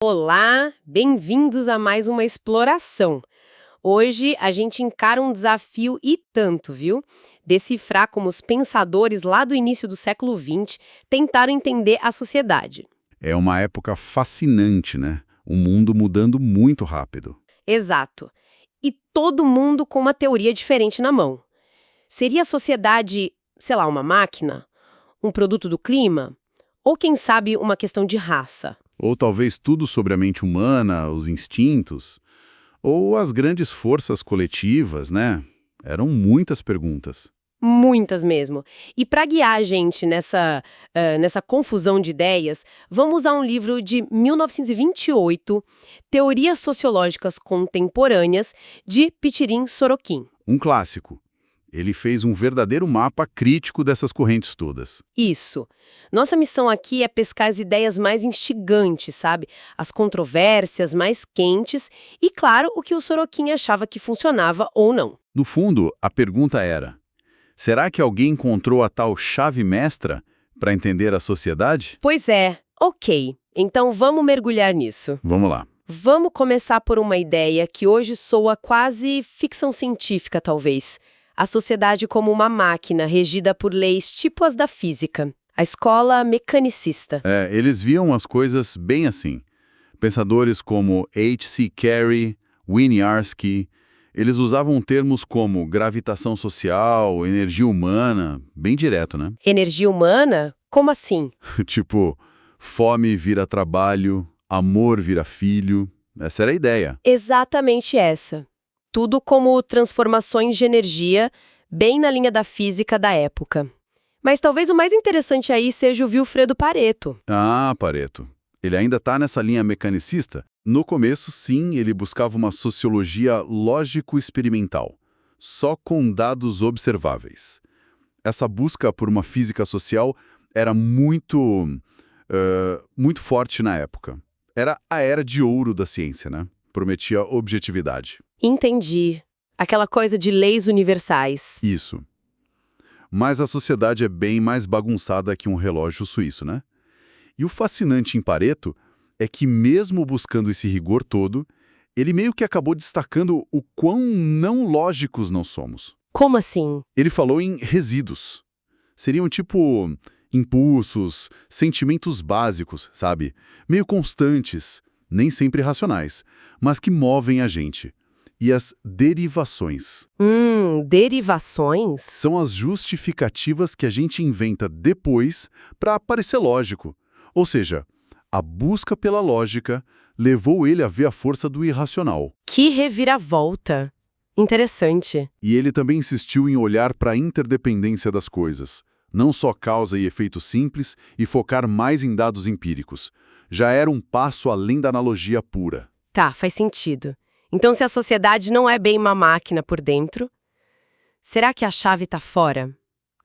Olá, bem-vindos a mais uma exploração. Hoje a gente encara um desafio e tanto, viu? Decifrar como os pensadores lá do início do século XX tentaram entender a sociedade. É uma época fascinante, né? O mundo mudando muito rápido. Exato. E todo mundo com uma teoria diferente na mão. Seria a sociedade, sei lá, uma máquina? Um produto do clima? Ou quem sabe uma questão de raça? Ou talvez tudo sobre a mente humana, os instintos, ou as grandes forças coletivas, né? Eram muitas perguntas. Muitas mesmo. E para guiar a gente nessa confusão de ideias, vamos usar um livro de 1928, Teorias Sociológicas Contemporâneas, de Pitirim Sorokin. Um clássico. Ele fez um verdadeiro mapa crítico dessas correntes todas. Isso. Nossa missão aqui é pescar as ideias mais instigantes, sabe? As controvérsias mais quentes e, claro, o que o Sorokin achava que funcionava ou não. No fundo, a pergunta era: será que alguém encontrou a tal chave mestra para entender a sociedade? Pois é, ok. Então vamos mergulhar nisso. Vamos lá. Vamos começar por uma ideia que hoje soa quase ficção científica, talvez. A sociedade como uma máquina regida por leis tipo as da física. A escola mecanicista. Eles viam as coisas bem assim. Pensadores como H.C. Carey, Winiarski, eles usavam termos como gravitação social, energia humana, bem direto, né? Energia humana? Como assim? Tipo, fome vira trabalho, amor vira filho. Essa era a ideia. Exatamente essa. Tudo como transformações de energia, bem na linha da física da época. Mas talvez o mais interessante aí seja o Vilfredo Pareto. Ah, Pareto. Ele ainda está nessa linha mecanicista? No começo, sim, ele buscava uma sociologia lógico-experimental, só com dados observáveis. Essa busca por uma física social era muito forte na época. Era a era de ouro da ciência, né? Prometia objetividade. Entendi. Aquela coisa de leis universais. Isso. Mas a sociedade é bem mais bagunçada que um relógio suíço, né? E o fascinante em Pareto é que, mesmo buscando esse rigor todo, ele meio que acabou destacando o quão não lógicos não somos. Como assim? Ele falou em resíduos. Seriam tipo impulsos, sentimentos básicos, sabe? Meio constantes, nem sempre racionais, mas que movem a gente. E as derivações. Derivações? São as justificativas que a gente inventa depois para parecer lógico. Ou seja, a busca pela lógica levou ele a ver a força do irracional. Que reviravolta! Interessante. E ele também insistiu em olhar para a interdependência das coisas, não só causa e efeito simples, e focar mais em dados empíricos. Já era um passo além da analogia pura. Tá, faz sentido. Então, se a sociedade não é bem uma máquina por dentro, será que a chave está fora?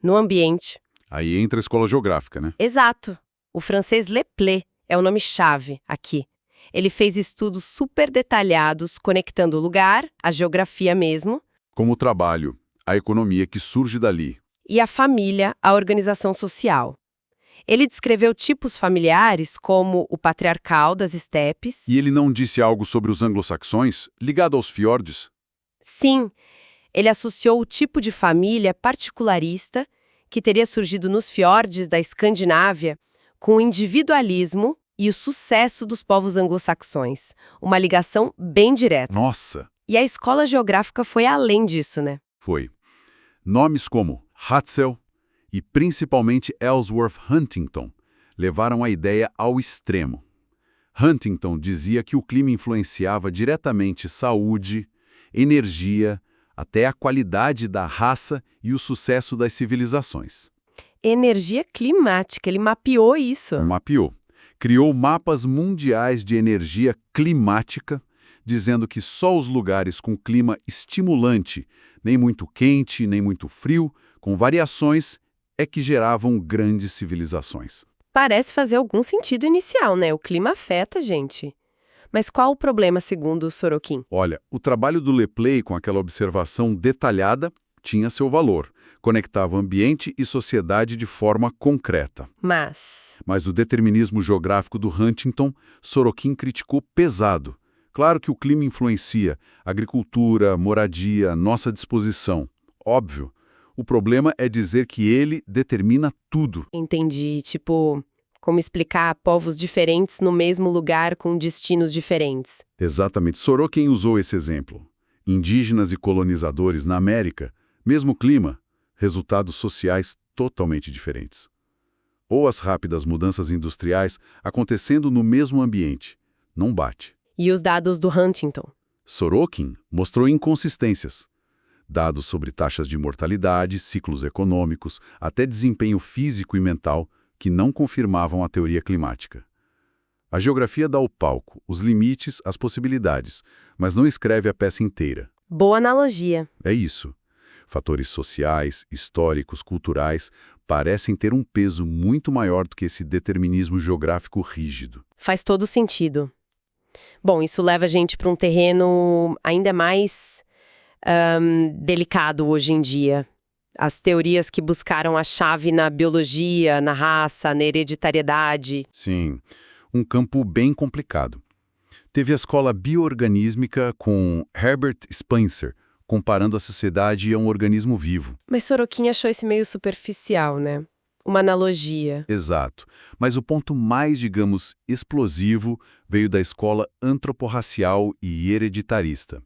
No ambiente? Aí entra a escola geográfica, né? Exato. O francês Leplet é o nome-chave aqui. Ele fez estudos super detalhados conectando o lugar, a geografia mesmo, Como o trabalho, a economia que surge dali. e a família, a organização social. Ele descreveu tipos familiares como o patriarcal das estepes. E ele não disse algo sobre os anglo-saxões, ligado aos fiordes? Sim, ele associou o tipo de família particularista que teria surgido nos fiordes da Escandinávia com o individualismo e o sucesso dos povos anglo-saxões. Uma ligação bem direta. Nossa! E a escola geográfica foi além disso, né? Foi. Nomes como Hatzel e principalmente Ellsworth Huntington levaram a ideia ao extremo. Huntington dizia que o clima influenciava diretamente saúde, energia, até a qualidade da raça e o sucesso das civilizações. Energia climática, ele mapeou isso. Mapeou. Criou mapas mundiais de energia climática, dizendo que só os lugares com clima estimulante, nem muito quente, nem muito frio, com variações, é que geravam grandes civilizações. Parece fazer algum sentido inicial, né? O clima afeta a gente. Mas qual o problema, segundo o Sorokin? Olha, o trabalho do Leplet com aquela observação detalhada tinha seu valor, conectava ambiente e sociedade de forma concreta. Mas o determinismo geográfico do Huntington, Sorokin criticou pesado. Claro que o clima influencia, agricultura, moradia, nossa disposição. Óbvio. O problema é dizer que ele determina tudo. Entendi. Tipo, como explicar povos diferentes no mesmo lugar com destinos diferentes. Exatamente. Sorokin usou esse exemplo. Indígenas e colonizadores na América, mesmo clima, resultados sociais totalmente diferentes. Ou as rápidas mudanças industriais acontecendo no mesmo ambiente. Não bate. E os dados do Huntington? Sorokin mostrou inconsistências. Dados sobre taxas de mortalidade, ciclos econômicos, até desempenho físico e mental, que não confirmavam a teoria climática. A geografia dá o palco, os limites, as possibilidades, mas não escreve a peça inteira. Boa analogia. É isso. Fatores sociais, históricos, culturais parecem ter um peso muito maior do que esse determinismo geográfico rígido. Faz todo sentido. Bom, isso leva a gente para um terreno ainda mais delicado hoje em dia. As teorias que buscaram a chave na biologia, na raça, na hereditariedade. Sim, um campo bem complicado. Teve a escola bioorganísmica com Herbert Spencer, comparando a sociedade a um organismo vivo. Mas Sorokin achou esse meio superficial, né? Uma analogia. Exato. Mas o ponto mais, digamos, explosivo veio da escola antroporracial e hereditarista.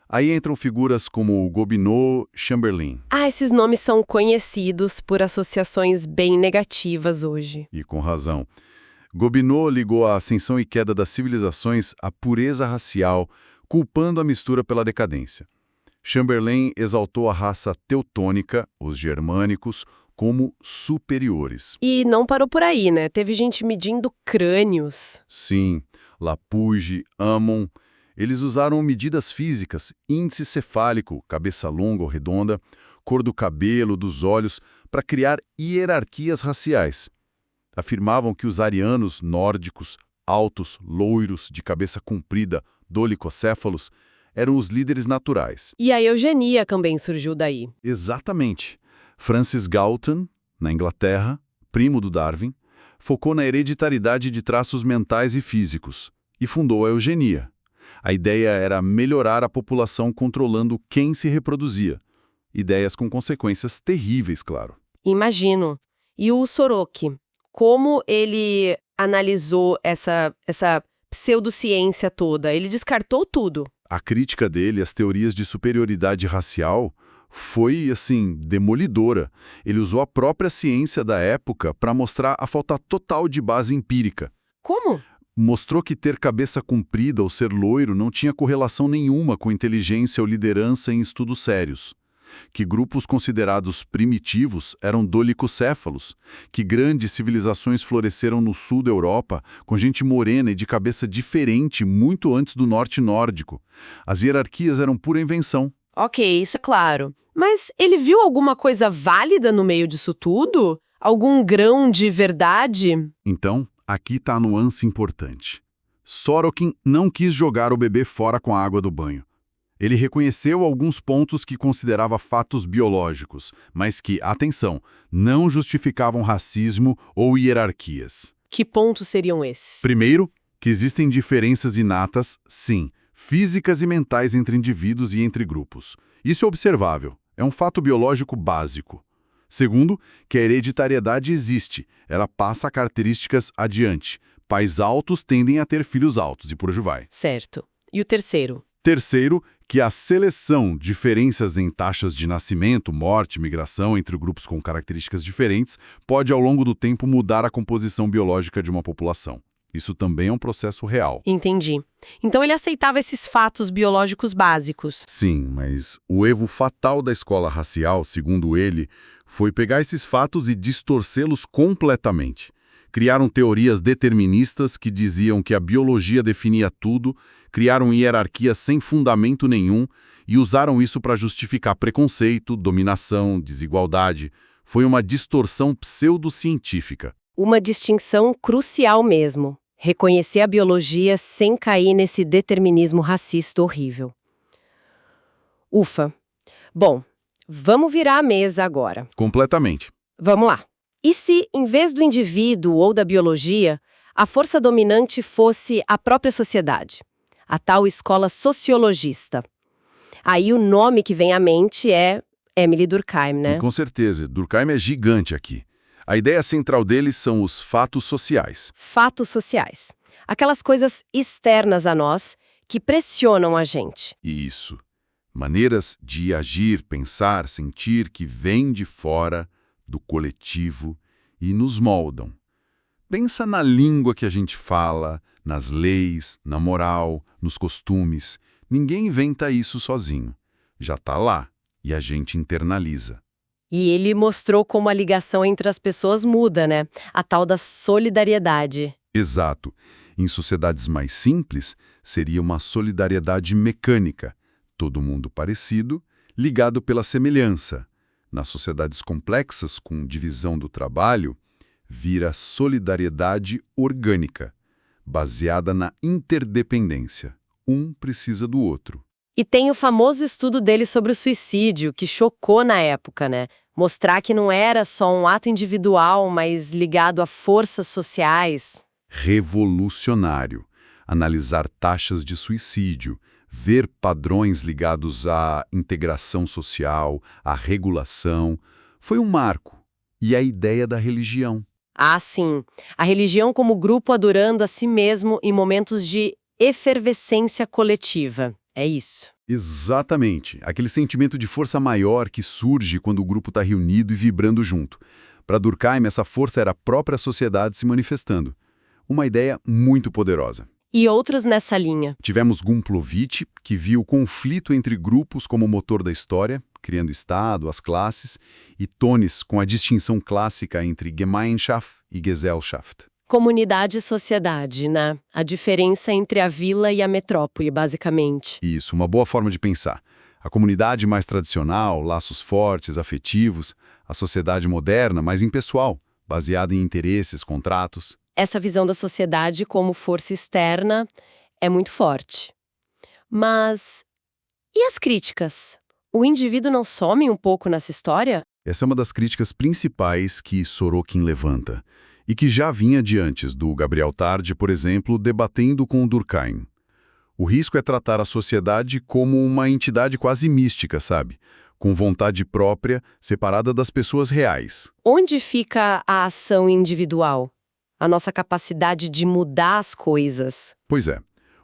Aí entram figuras como Gobineau, Chamberlain. Esses nomes são conhecidos por associações bem negativas hoje. E com razão. Gobineau ligou a ascensão e queda das civilizações à pureza racial, culpando a mistura pela decadência. Chamberlain exaltou a raça teutônica, os germânicos, como superiores. E não parou por aí, né? Teve gente medindo crânios. Sim, Lapouge, Ammon. Eles usaram medidas físicas, índice cefálico, cabeça longa ou redonda, cor do cabelo, dos olhos, para criar hierarquias raciais. Afirmavam que os arianos nórdicos, altos, loiros, de cabeça comprida, dolicocéfalos, eram os líderes naturais. E a eugenia também surgiu daí. Exatamente. Francis Galton, na Inglaterra, primo do Darwin, focou na hereditariedade de traços mentais e físicos e fundou a eugenia. A ideia era melhorar a população controlando quem se reproduzia. Ideias com consequências terríveis, claro. Imagino. E o Sorokin, como ele analisou essa pseudociência toda? Ele descartou tudo. A crítica dele às teorias de superioridade racial foi, demolidora. Ele usou a própria ciência da época para mostrar a falta total de base empírica. Como? Mostrou que ter cabeça comprida ou ser loiro não tinha correlação nenhuma com inteligência ou liderança em estudos sérios. Que grupos considerados primitivos eram dolicocéfalos, que grandes civilizações floresceram no sul da Europa, com gente morena e de cabeça diferente muito antes do norte nórdico. As hierarquias eram pura invenção. Ok, isso é claro. Mas ele viu alguma coisa válida no meio disso tudo? Algum grão de verdade? Então, aqui está a nuance importante. Sorokin não quis jogar o bebê fora com a água do banho. Ele reconheceu alguns pontos que considerava fatos biológicos, mas que, atenção, não justificavam racismo ou hierarquias. Que pontos seriam esses? Primeiro, que existem diferenças inatas, sim, físicas e mentais entre indivíduos e entre grupos. Isso é observável, é um fato biológico básico. Segundo, que a hereditariedade existe, ela passa características adiante. Pais altos tendem a ter filhos altos e por aí vai. Certo. E o terceiro? Terceiro, que a seleção, diferenças em taxas de nascimento, morte, migração entre grupos com características diferentes, pode ao longo do tempo mudar a composição biológica de uma população. Isso também é um processo real. Entendi. Então ele aceitava esses fatos biológicos básicos. Sim, mas o erro fatal da escola racial, segundo ele, foi pegar esses fatos e distorcê-los completamente. Criaram teorias deterministas que diziam que a biologia definia tudo, criaram hierarquias sem fundamento nenhum e usaram isso para justificar preconceito, dominação, desigualdade. Foi uma distorção pseudocientífica. Uma distinção crucial mesmo. Reconhecer a biologia sem cair nesse determinismo racista horrível. Ufa. Bom, Vamos virar a mesa agora. Completamente. Vamos lá. E se, em vez do indivíduo ou da biologia, a força dominante fosse a própria sociedade? A tal escola sociologista. Aí o nome que vem à mente é Emily Durkheim, né? Com certeza, Durkheim é gigante aqui. A ideia central dele são os fatos sociais. Fatos sociais. Aquelas coisas externas a nós que pressionam a gente. Isso. Maneiras de agir, pensar, sentir que vêm de fora, do coletivo, e nos moldam. Pensa na língua que a gente fala, nas leis, na moral, nos costumes. Ninguém inventa isso sozinho. Já está lá, e a gente internaliza. E ele mostrou como a ligação entre as pessoas muda, né? A tal da solidariedade. Exato. Em sociedades mais simples, seria uma solidariedade mecânica. Todo mundo parecido, ligado pela semelhança. Nas sociedades complexas, com divisão do trabalho, vira solidariedade orgânica, baseada na interdependência. Um precisa do outro. E tem o famoso estudo dele sobre o suicídio, que chocou na época, né? Mostrar que não era só um ato individual, mas ligado a forças sociais. Revolucionário. Analisar taxas de suicídio, ver padrões ligados à integração social, à regulação. Foi um marco. E a ideia da religião. Ah, sim. A religião como grupo adorando a si mesmo em momentos de efervescência coletiva. É isso. Exatamente. Aquele sentimento de força maior que surge quando o grupo está reunido e vibrando junto. Para Durkheim, essa força era a própria sociedade se manifestando. Uma ideia muito poderosa. E outros nessa linha. Tivemos Gumplowicz, que viu o conflito entre grupos como motor da história, criando Estado, as classes, e Tonis com a distinção clássica entre Gemeinschaft e Gesellschaft. Comunidade e sociedade, né? A diferença entre a vila e a metrópole, basicamente. Isso, uma boa forma de pensar. A comunidade mais tradicional, laços fortes, afetivos. A sociedade moderna, mais impessoal, baseada em interesses, contratos. Essa visão da sociedade como força externa é muito forte. Mas e as críticas? O indivíduo não some um pouco nessa história? Essa é uma das críticas principais que Sorokin levanta, e que já vinha de antes do Gabriel Tarde, por exemplo, debatendo com o Durkheim. O risco é tratar a sociedade como uma entidade quase mística, sabe? Com vontade própria, separada das pessoas reais. Onde fica a ação individual? A nossa capacidade de mudar as coisas? Pois é.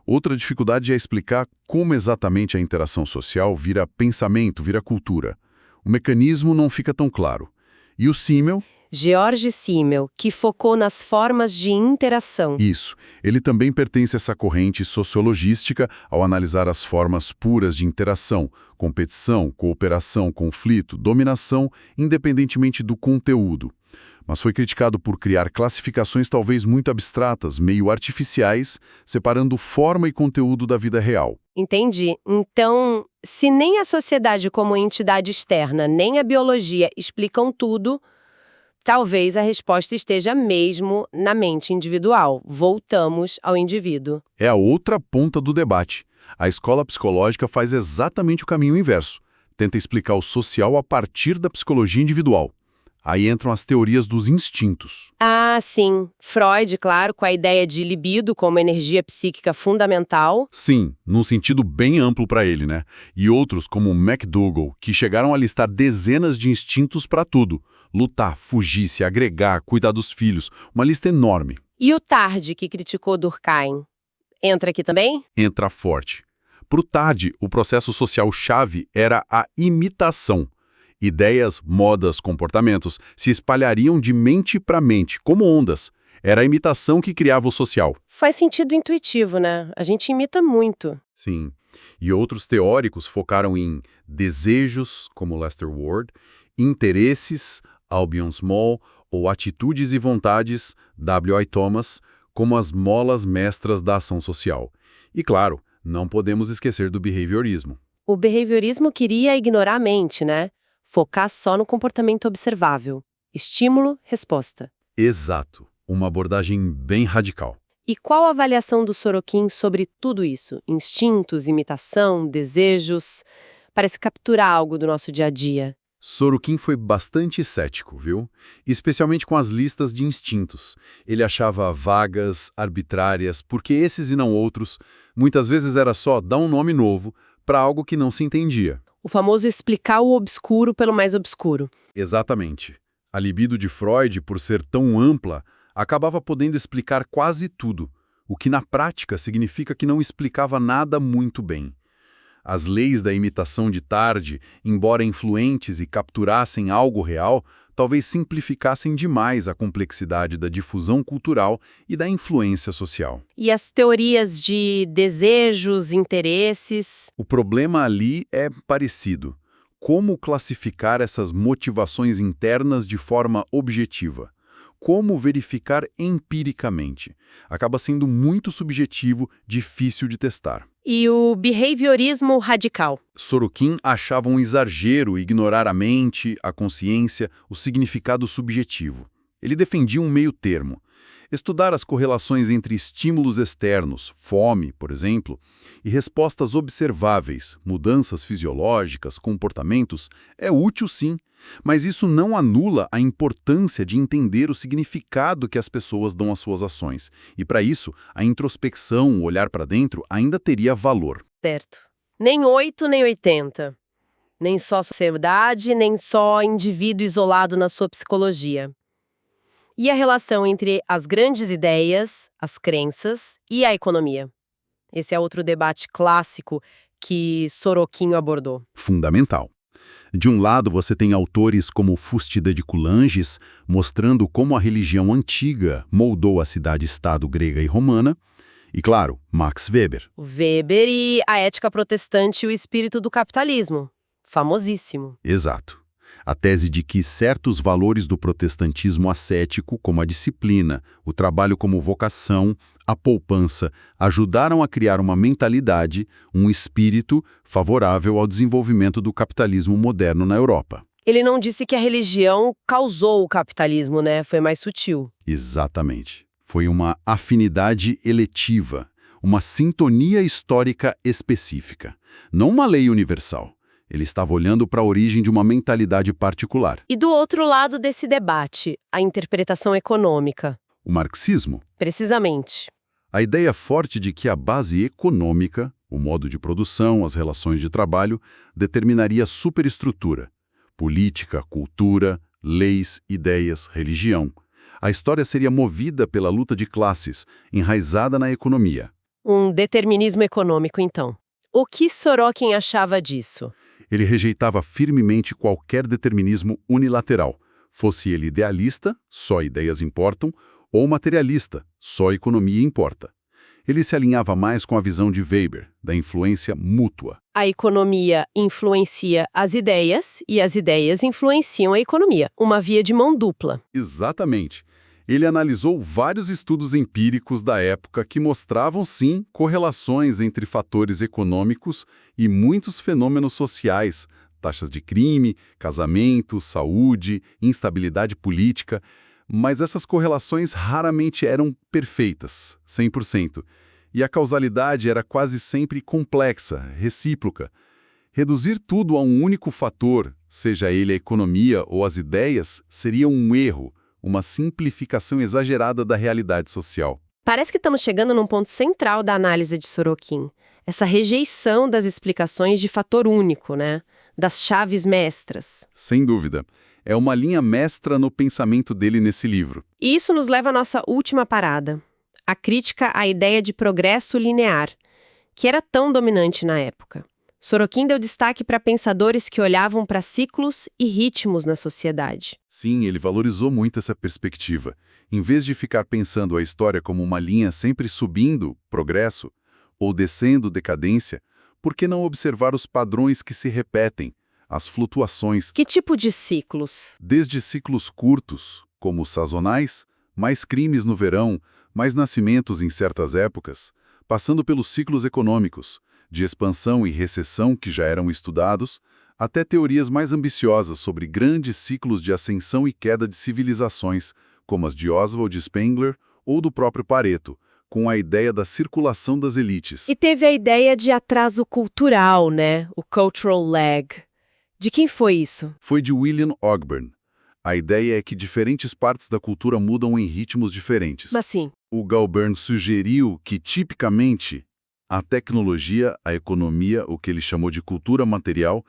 Outra dificuldade é explicar como exatamente a interação social vira pensamento, vira cultura. O mecanismo não fica tão claro. E o Simmel... George Simmel, que focou nas formas de interação. Isso. Ele também pertence a essa corrente sociologística ao analisar as formas puras de interação, competição, cooperação, conflito, dominação, independentemente do conteúdo. Mas foi criticado por criar classificações talvez muito abstratas, meio artificiais, separando forma e conteúdo da vida real. Entendi. Então, se nem a sociedade como entidade externa, nem a biologia explicam tudo, talvez a resposta esteja mesmo na mente individual. Voltamos ao indivíduo. É a outra ponta do debate. A escola psicológica faz exatamente o caminho inverso. Tenta explicar o social a partir da psicologia individual. Aí entram as teorias dos instintos. Ah, sim. Freud, claro, com a ideia de libido como energia psíquica fundamental. Sim, num sentido bem amplo para ele, né? E outros, como McDougall, que chegaram a listar dezenas de instintos para tudo. Lutar, fugir, se agregar, cuidar dos filhos. Uma lista enorme. E o Tarde, que criticou Durkheim, entra aqui também? Entra forte. Para o Tarde, o processo social-chave era a imitação. Ideias, modas, comportamentos se espalhariam de mente para mente, como ondas. Era a imitação que criava o social. Faz sentido intuitivo, né? A gente imita muito. Sim. E outros teóricos focaram em desejos, como Lester Ward, interesses, Albion Small, ou atitudes e vontades, W.I. Thomas, como as molas mestras da ação social. E claro, não podemos esquecer do behaviorismo. O behaviorismo queria ignorar a mente, né? Focar só no comportamento observável. Estímulo, resposta. Exato. Uma abordagem bem radical. E qual a avaliação do Sorokin sobre tudo isso? Instintos, imitação, desejos? Parece capturar algo do nosso dia a dia. Sorokin foi bastante cético, viu? Especialmente com as listas de instintos. Ele achava vagas, arbitrárias, porque esses e não outros, muitas vezes era só dar um nome novo para algo que não se entendia. O famoso explicar o obscuro pelo mais obscuro. Exatamente. A libido de Freud, por ser tão ampla, acabava podendo explicar quase tudo, o que na prática significa que não explicava nada muito bem. As leis da imitação de Tarde, embora influentes e capturassem algo real, talvez simplificassem demais a complexidade da difusão cultural e da influência social. E as teorias de desejos, interesses. O problema ali é parecido. Como classificar essas motivações internas de forma objetiva? Como verificar empiricamente? Acaba sendo muito subjetivo, difícil de testar. E o behaviorismo radical. Sorokin achava um exagero ignorar a mente, a consciência, o significado subjetivo. Ele defendia um meio termo. Estudar as correlações entre estímulos externos, fome, por exemplo, e respostas observáveis, mudanças fisiológicas, comportamentos, é útil sim, mas isso não anula a importância de entender o significado que as pessoas dão às suas ações. E para isso, a introspecção, o olhar para dentro, ainda teria valor. Certo. Nem 8, nem 80. Nem só sociedade, nem só indivíduo isolado na sua psicologia. E a relação entre as grandes ideias, as crenças e a economia? Esse é outro debate clássico que Sorokin abordou. Fundamental. De um lado, você tem autores como Fustida de Coulanges, mostrando como a religião antiga moldou a cidade-estado grega e romana, e, claro, Max Weber. O Weber e a ética protestante e o espírito do capitalismo. Famosíssimo. Exato. A tese de que certos valores do protestantismo ascético, como a disciplina, o trabalho como vocação, a poupança, ajudaram a criar uma mentalidade, um espírito favorável ao desenvolvimento do capitalismo moderno na Europa. Ele não disse que a religião causou o capitalismo, né? Foi mais sutil. Exatamente. Foi uma afinidade eletiva, uma sintonia histórica específica, não uma lei universal. Ele estava olhando para a origem de uma mentalidade particular. E do outro lado desse debate, a interpretação econômica. O marxismo. Precisamente. A ideia forte de que a base econômica, o modo de produção, as relações de trabalho, determinaria a superestrutura. Política, cultura, leis, ideias, religião. A história seria movida pela luta de classes, enraizada na economia. Um determinismo econômico, então. O que Sorokin achava disso? Ele rejeitava firmemente qualquer determinismo unilateral, fosse ele idealista, só ideias importam, ou materialista, só economia importa. Ele se alinhava mais com a visão de Weber, da influência mútua. A economia influencia as ideias e as ideias influenciam a economia. Uma via de mão dupla. Exatamente. Ele analisou vários estudos empíricos da época que mostravam, sim, correlações entre fatores econômicos e muitos fenômenos sociais, taxas de crime, casamento, saúde, instabilidade política, mas essas correlações raramente eram perfeitas, 100%, e a causalidade era quase sempre complexa, recíproca. Reduzir tudo a um único fator, seja ele a economia ou as ideias, seria um erro, uma simplificação exagerada da realidade social. Parece que estamos chegando num ponto central da análise de Sorokin. Essa rejeição das explicações de fator único, né? Das chaves mestras. Sem dúvida. É uma linha mestra no pensamento dele nesse livro. E isso nos leva à nossa última parada. A crítica à ideia de progresso linear, que era tão dominante na época. Sorokin deu destaque para pensadores que olhavam para ciclos e ritmos na sociedade. Sim, ele valorizou muito essa perspectiva. Em vez de ficar pensando a história como uma linha sempre subindo, progresso, ou descendo, decadência, por que não observar os padrões que se repetem, as flutuações? Que tipo de ciclos? Desde ciclos curtos, como os sazonais, mais crimes no verão, mais nascimentos em certas épocas, passando pelos ciclos econômicos, de expansão e recessão que já eram estudados, até teorias mais ambiciosas sobre grandes ciclos de ascensão e queda de civilizações, como as de Oswald Spengler ou do próprio Pareto, com a ideia da circulação das elites. E teve a ideia de atraso cultural, né? O cultural lag. De quem foi isso? Foi de William Ogburn. A ideia é que diferentes partes da cultura mudam em ritmos diferentes. Mas sim. O Ogburn sugeriu que, tipicamente, a tecnologia, a economia, o que ele chamou de cultura material,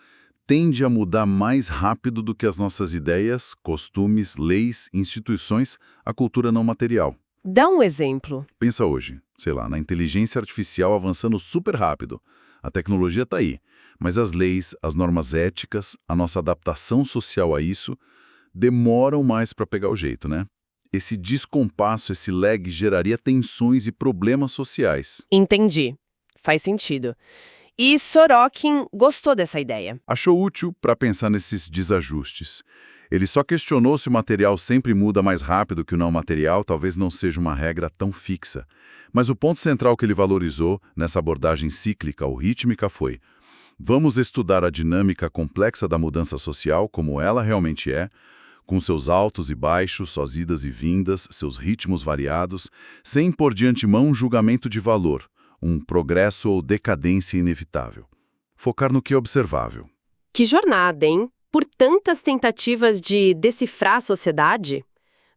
tende a mudar mais rápido do que as nossas ideias, costumes, leis, instituições, a cultura não material. Dá um exemplo. Pensa hoje, sei lá, na inteligência artificial avançando super rápido. A tecnologia está aí, mas as leis, as normas éticas, a nossa adaptação social a isso, demoram mais para pegar o jeito, né? Esse descompasso, esse lag geraria tensões e problemas sociais. Entendi. Faz sentido. E Sorokin gostou dessa ideia. Achou útil para pensar nesses desajustes. Ele só questionou se o material sempre muda mais rápido que o não material, talvez não seja uma regra tão fixa. Mas o ponto central que ele valorizou nessa abordagem cíclica ou rítmica foi: vamos estudar a dinâmica complexa da mudança social, como ela realmente é, com seus altos e baixos, suas idas e vindas, seus ritmos variados, sem pôr de antemão um julgamento de valor, um progresso ou decadência inevitável. Focar no que é observável. Que jornada, hein? Por tantas tentativas de decifrar a sociedade,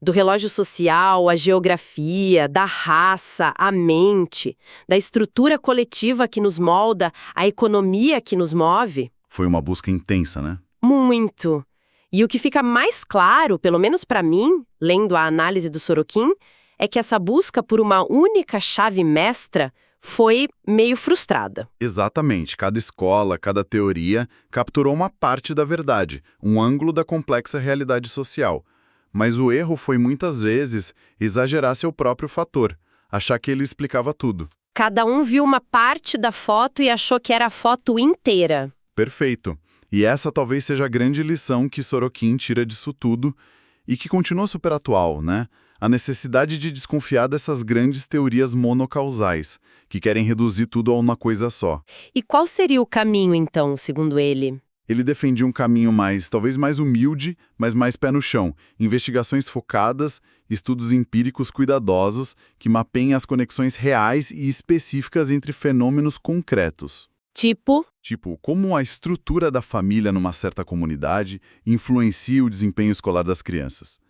do relógio social, a geografia, da raça, a mente, da estrutura coletiva que nos molda, a economia que nos move. Foi uma busca intensa, né? Muito. E o que fica mais claro, pelo menos para mim, lendo a análise do Sorokin, é que essa busca por uma única chave mestra foi meio frustrada. Exatamente. Cada escola, cada teoria capturou uma parte da verdade, um ângulo da complexa realidade social. Mas o erro foi, muitas vezes, exagerar seu próprio fator, achar que ele explicava tudo. Cada um viu uma parte da foto e achou que era a foto inteira. Perfeito. E essa talvez seja a grande lição que Sorokin tira disso tudo e que continua super atual, né? A necessidade de desconfiar dessas grandes teorias monocausais, que querem reduzir tudo a uma coisa só. E qual seria o caminho, então, segundo ele? Ele defendia um caminho talvez mais humilde, mas mais pé no chão. Investigações focadas, estudos empíricos cuidadosos, que mapeiem as conexões reais e específicas entre fenômenos concretos. Tipo, Como a estrutura da família numa certa comunidade influencia o desempenho escolar das crianças.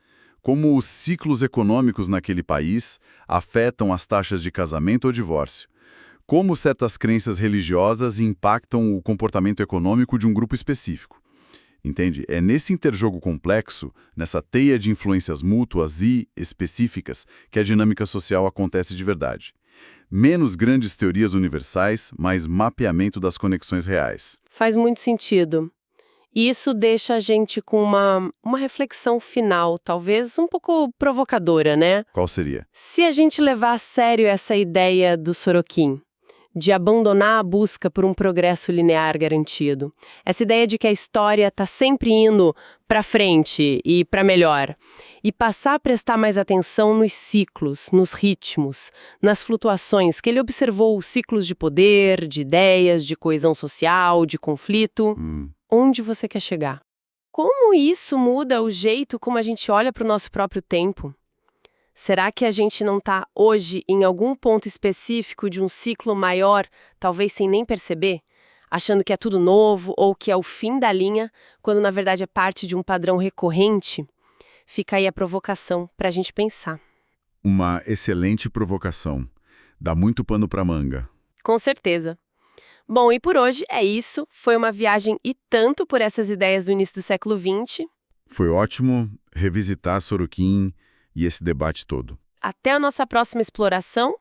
Como os ciclos econômicos naquele país afetam as taxas de casamento ou divórcio. Como certas crenças religiosas impactam o comportamento econômico de um grupo específico. Entende? É nesse interjogo complexo, nessa teia de influências mútuas e específicas, que a dinâmica social acontece de verdade. Menos grandes teorias universais, mais mapeamento das conexões reais. faz muito sentido. E isso deixa a gente com uma reflexão final, talvez um pouco provocadora, né? Qual seria? Se a gente levar a sério essa ideia do Sorokin, de abandonar a busca por um progresso linear garantido, essa ideia de que a história está sempre indo para frente e para melhor, e passar a prestar mais atenção nos ciclos, nos ritmos, nas flutuações que ele observou, ciclos de poder, de ideias, de coesão social, de conflito. Onde você quer chegar? Como isso muda o jeito como a gente olha para o nosso próprio tempo? Será que a gente não está hoje em algum ponto específico de um ciclo maior, talvez sem nem perceber? Achando que é tudo novo ou que é o fim da linha, quando na verdade é parte de um padrão recorrente? Fica aí a provocação para a gente pensar. Uma excelente provocação. Dá muito pano para manga. Com certeza. Bom, e por hoje é isso. Foi uma viagem e tanto por essas ideias do início do século XX. Foi ótimo revisitar Sorokin e esse debate todo. Até a nossa próxima exploração.